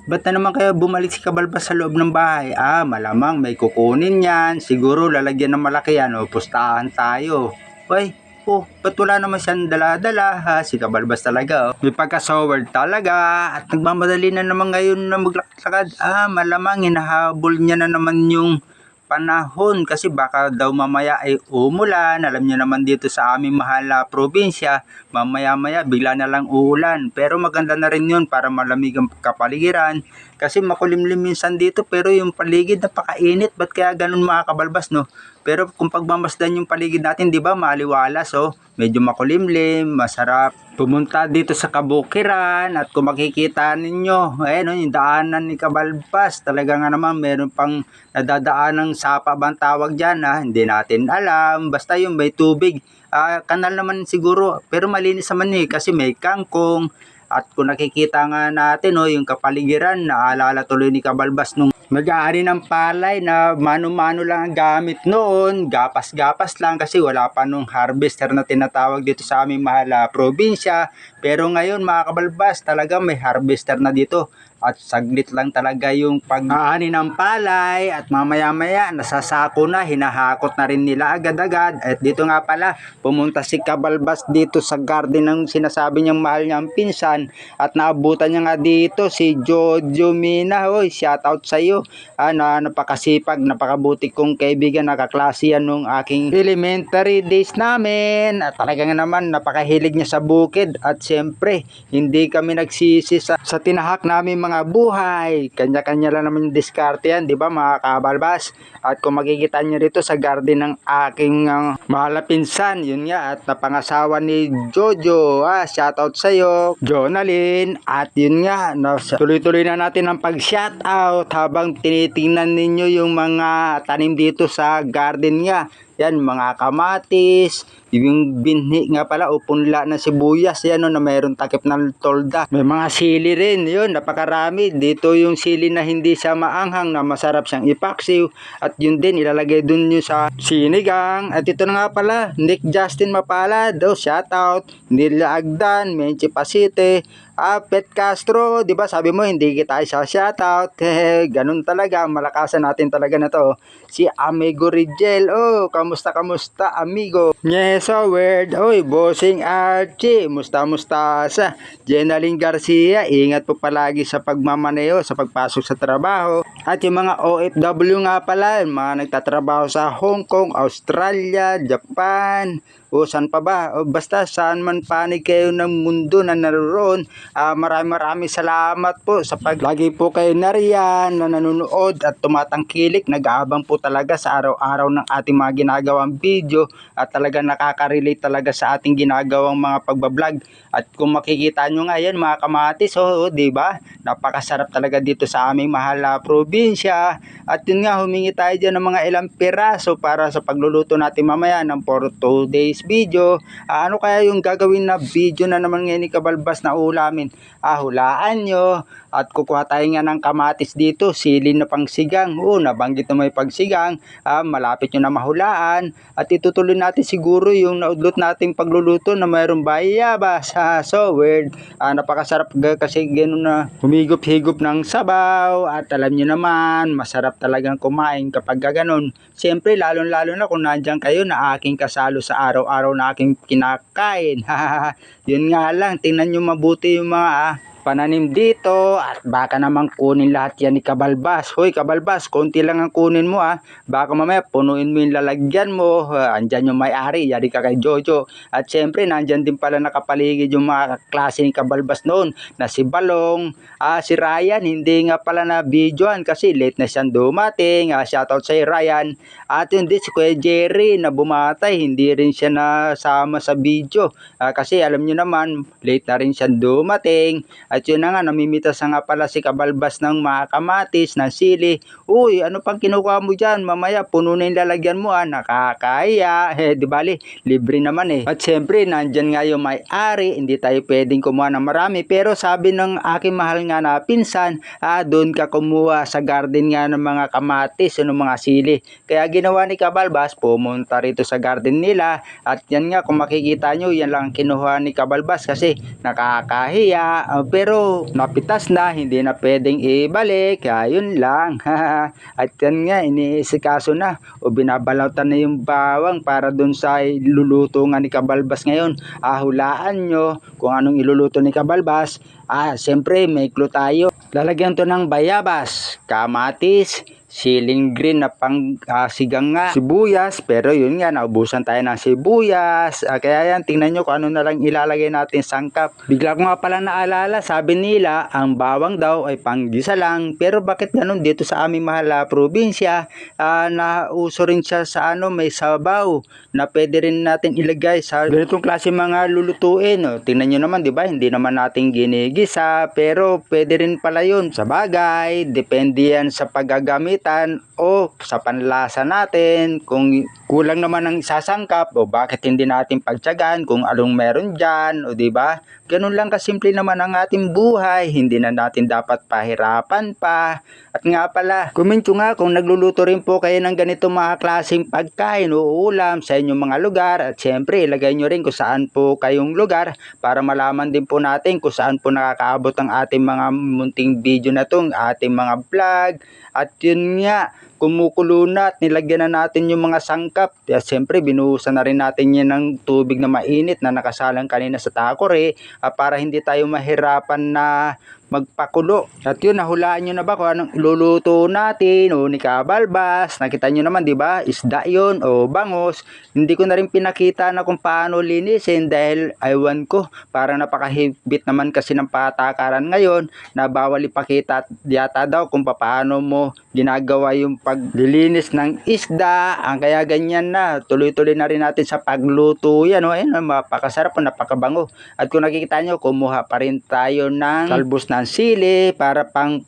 Ba't na naman kaya bumalik si Kabalbas sa loob ng bahay? Malamang may kukunin yan. Siguro lalagyan ng malaki yan o pustahan tayo. Uy, ba't wala naman siyang dala-dala ha? Si Kabalbas talaga May pagka-soward talaga. At nagmamadali na naman ngayon na maglakad. Malamang hinahabol niya na naman yung panahon kasi baka daw mamaya ay umulan. Alam niyo naman dito sa aming mahal na probinsya, mamaya-maya bigla na lang uulan. Pero maganda na rin yun para malamig ang kapaligiran. Kasi makulimlim minsan dito pero yung paligid napakainit. Ba't kaya ganun mga kabalbas, no? Pero kung pagmamasdan yung paligid natin, di ba, maliwalas, medyo makulimlim, masarap pumunta dito sa kabukiran. At kung makikita ninyo, yung daanan ni Kabalbas, talaga nga naman meron pang nadadaan ng sapa bang tawag dyan, hindi natin alam, basta yung may tubig, kanal naman siguro, pero malinis naman kasi may kangkong. At kung nakikita nga natin yung kapaligiran, naalala tuloy ni Kabalbas nung nag-aani ng palay na mano-mano lang ang gamit noon, gapas-gapas lang kasi wala pa nung harvester na tinatawag dito sa aming mahal na probinsya. Pero ngayon mga Kabalbas, talaga may harvester na dito. At saglit lang talaga yung pag-aani ng palay at mamaya-maya nasasako na, hinahakot na rin nila agad-agad. At dito nga pala, pumunta si Kabalbas dito sa garden ng sinasabi niyang mahal niyang pinsan at naabutan niya nga dito si Jojo Mina. Shoutout sa iyo. Napakasipag, napakabuti kong kaibigan, nakaklase yan nung aking elementary days namin. At talaga nga naman napakahilig niya sa bukid at siyempre hindi kami nagsisi sa tinahak namin mga buhay. Kanya-kanya lang naman yung diskarte yan, di ba mga kabalbas? At kung makikita nyo rito sa garden ng aking mahal na pinsan, yun nga, at napangasawa ni Jojo, shoutout sa'yo, Jonalyn. At yun nga, tuloy-tuloy na natin ang pag-shoutout habang tinitingnan ninyo yung mga tanim dito sa garden nga. Yan, mga kamatis, yung binhi nga pala o punla na sibuyas, yan na mayroon takip ng tolda. May mga sili rin, yun, napakarami. Dito yung sili na hindi siya maanghang, na masarap siyang ipaksiw. At yun din, ilalagay dun yung sa sinigang. At ito na nga pala, Nick Justin Mapalad, shout out. Nila Agdan, Menchi Pasite, Pet Castro, di ba sabi mo hindi kita isa shoutout. Ganun talaga, malakasan natin talaga na to. Si Amigo Rigel, kamusta amigo? Nyeso word, bossing Archie, musta sa Jenaline Garcia, ingat po palagi sa pagmamaneo, sa pagpasok sa trabaho. At yung mga OFW nga pala, mga nagtatrabaho sa Hong Kong, Australia, Japan, saan pa ba? Basta saan man panig kayo ng mundo na naroon. Maraming salamat po sa lagi po kayo nariyan, na nanonood at tumatangkilik. Nag-aabang po talaga sa araw-araw ng ating mga ginagawang video at talaga nakaka-relate talaga sa ating ginagawang mga pagbablog. At kung makikita nyo nga yan mga kamatis, di ba? Napakasarap talaga dito sa aming mahal na probinsya. At yun nga, humingi tayo dyan ng mga ilang piraso para sa pagluluto natin mamaya ng for 2 days video. Ano kaya yung gagawin na video na naman ngayon ni Kabalbas na ulamin? Hulaan nyo. At kukuha tayo nga ng kamatis dito, sili na pangsigang. Nabanggit na may pagsigang. Malapit nyo na mahulaan. At itutuloy natin siguro yung naudlot nating pagluluto na mayroong bayabas. So weird. Napakasarap kasi gano'n na humigop-higop ng sabaw. At alam nyo naman, masarap talagang kumain kapag gano'n. Siyempre, lalo-lalo na kung nandyan kayo na aking kasalo sa araw-araw na aking kinakain. Yun nga lang, tingnan nyo mabuti yung mga pananim dito at baka naman kunin lahat yan ni Kabalbas. Hoy Kabalbas, konti lang ang kunin mo baka mamaya punuin mo yung lalagyan mo. Andyan yung may-ari, yari ka kay Jojo. At syempre nandyan din pala nakapaligid yung mga klase ni Kabalbas noon na si Balong, si Ryan, hindi nga pala na videoan kasi late na siyang dumating. Shoutout sa Ryan. At yun din si Kuya Jerry na bumatay, hindi rin siya nasama sa video kasi alam nyo naman late na rin siyang dumating. At yun na nga, namimitas na nga pala si Kabalbas ng mga kamatis, ng sili. Uy, ano pang kinukuha mo dyan? Mamaya, puno na yung lalagyan mo nakakaya. Di bali, libre naman At syempre, nandyan nga yung may-ari, hindi tayo pwedeng kumuha ng marami. Pero sabi ng aking mahal nga na pinsan, doon ka kumuha sa garden nga ng mga kamatis, ng mga sili. Kaya ginawa ni Kabalbas, pumunta rito sa garden nila. At yan nga, kung makikita nyo, yan lang kinuha ni Kabalbas kasi nakakahiya. Pero pero napitas na, hindi na pwedeng ibalik. Yun lang. At yan nga, iniisikaso na o binabalatan na yung bawang para dun sa iluluto nga ni Kabalbas ngayon. Hulaan nyo kung anong iluluto ni Kabalbas. Siyempre may clue tayo. Lalagyan to ng bayabas, kamatis, siling green na pang sigang nga, sibuyas, pero yun nga, naubusan tayo ng sibuyas. Kaya yan, tingnan nyo kung ano na lang ilalagay natin sangkap. Bigla ko nga pala naalala, sabi nila, ang bawang daw ay panggisa lang. Pero bakit ganun dito sa aming mahal na probinsya? Nauso rin siya sa may sabaw na pwede rin natin ilagay sa ganitong klase mga lulutuin. Tingnan nyo naman, di ba? Hindi naman natin ginigisa, pero pwede rin pala yun. Sa bagay, depende yan sa paggagamit o sa panlasa natin, kung kulang naman ang isasangkap o bakit hindi natin pagtiyagaan kung anong meron dyan, o diba? Ganun lang kasimple naman ang ating buhay, hindi na natin dapat pahirapan pa. At nga pala, comment nyo nga kung nagluluto rin po kayo ng ganito mga klaseng pagkain o ulam sa inyong mga lugar, at syempre ilagay nyo rin kung saan po kayong lugar para malaman din po natin kung saan po nakakaabot ang ating mga munting video na itong ating mga vlog. At yun nga, kumukulo na at nilagyan na natin yung mga sangkap. At siyempre, binuhusan na rin natin yan ng tubig na mainit na nakasalang kanina sa takore para hindi tayo mahirapan na magpakulo. At yun, nahulaan nyo na ba kung anong iluluto natin o ni Kabalbas? Nakita nyo naman, di ba? Isda yun o bangos. Hindi ko na rin pinakita na kung paano linisin dahil aywan ko, para napakahigpit naman kasi ng patakaran ngayon na bawal ipakita yata daw kung paano mo ginagawa yung paglilinis ng isda. Kaya ganyan na, tuloy-tuloy na rin natin sa pagluto yan. Ayun, napakasarap, napakabango. At kung nakikita nyo, kumuha pa rin tayo ng talbos ng sili para pang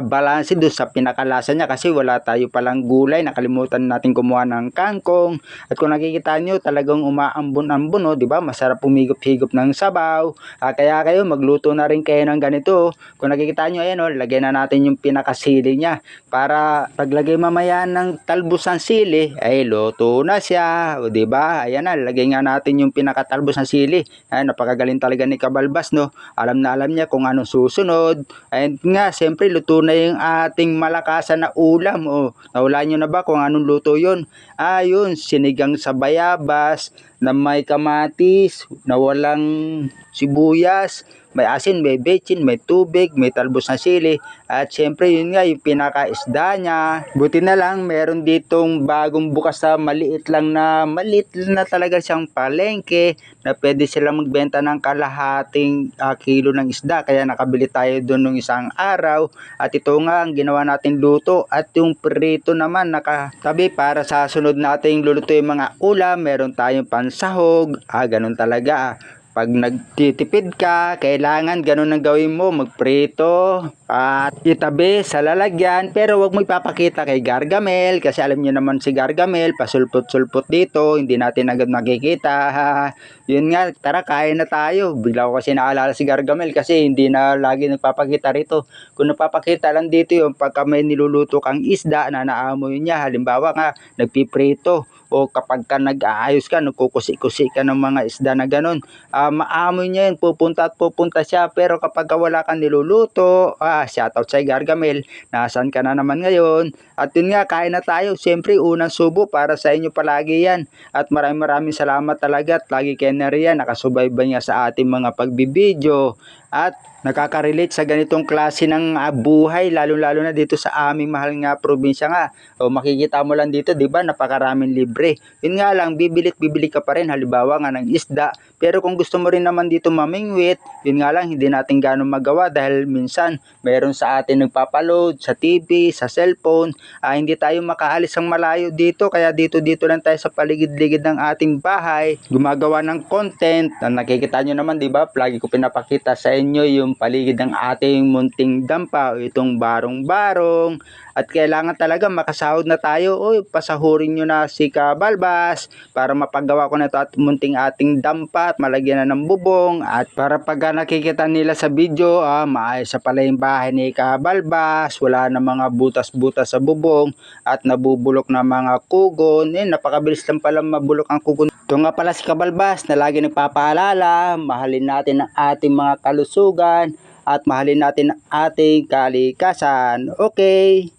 balanse doon sa pinakalasa niya, kasi wala tayo palang gulay, nakalimutan natin kumuha ng kangkong. At kung nakikita nyo, talagang umaambon-ambon, di ba? Masarap humigop-higop ng sabaw. Kaya kayo magluto na rin kayo ng ganito. Kung nakikita nyo, ayan, lagyan na natin yung pinakasili niya para paglagay mamaya ng talbos ng sili ay luto na siya, o di ba? Ayan na, lagay nga natin yung pinakatalbos ng sili. Napakagaling talaga ni Kabalbas, no? Alam na alam niya kung anong susunod. And nga, siyempre, luto na yung ating malakasan na ulam. Nahulaan nyo na ba kung anong luto yun? Yun, sinigang sa bayabas na may kamatis, na walang sibuyas, may asin, may bechin, may tubig, may talbos na sili. At syempre yun nga yung pinakaisda niya. Buti na lang meron ditong bagong bukas sa maliit na talaga siyang palengke na pwede silang magbenta ng kalahating kilo ng isda. Kaya nakabili tayo doon ng isang araw. At ito nga ang ginawa nating luto. At yung prito naman nakatabi para sa sunod nating luluto yung mga ulam. Meron tayong pansahog. Ganun talaga. Pag nagtitipid ka, kailangan ganun ang gawin mo, magprito at itabi sa lalagyan. Pero wag mo ipapakita kay Gargamel, kasi alam niyo naman si Gargamel, pasulpot-sulpot dito, hindi natin agad makikita. Yun nga, tara kain na tayo. Bigla ko kasi naalala si Gargamel kasi hindi na lagi nagpapakita rito. Kung napapakita lang dito yung pagka may niluluto kang isda na naamoy niya, halimbawa nga nagpiprito, o kapag ka nag-aayos ka, nagkukusi-kusi ka ng mga isda na ganun, maamoy niya yun, pupunta at pupunta siya. Pero kapag wala kang niluluto, shoutout sa Gargamel, nasaan ka na naman ngayon? At yun nga, kain na tayo. Siyempre, unang subo para sa inyo palagi yan. At maraming salamat talaga at lagi kayo na riyan, nakasubaybay nga sa ating mga pagbibideo. At nakaka-relate sa ganitong klase ng buhay, lalo-lalo na dito sa aming mahal nga probinsya nga. Makikita mo lang dito, 'di ba? Napakaraming libre. Yun nga lang, bibili ka pa rin halimbawa nga ng isda. Pero kung gusto mo rin naman dito mamingwit, yun nga lang, hindi natin gano'ng magawa dahil minsan mayroon sa atin nagpapaload sa TV, sa cellphone. Hindi tayo makaalis ang malayo dito, kaya dito lang tayo sa paligid-ligid ng ating bahay, gumagawa ng content. Nakikita nyo naman, 'di ba? Lagi ko pinapakita sa inyo yung paligid ng ating munting dampa, itong barong-barong. At kailangan talaga makasahod na tayo. Pasahurin nyo na si Kabalbas para mapagawa ko na ito at munting ating dampa at malagyan na ng bubong. At para pag nakikita nila sa video, maayos sa pala yung bahay ni Kabalbas. Wala na mga butas-butas sa bubong at nabubulok na mga kugon. Napakabilis lang pala mabulok ang kugon. Ito nga pala si Kabalbas na lagi nagpapaalala, mahalin natin ang ating mga kalusugan. at mahalin natin ang ating kalikasan. Okay?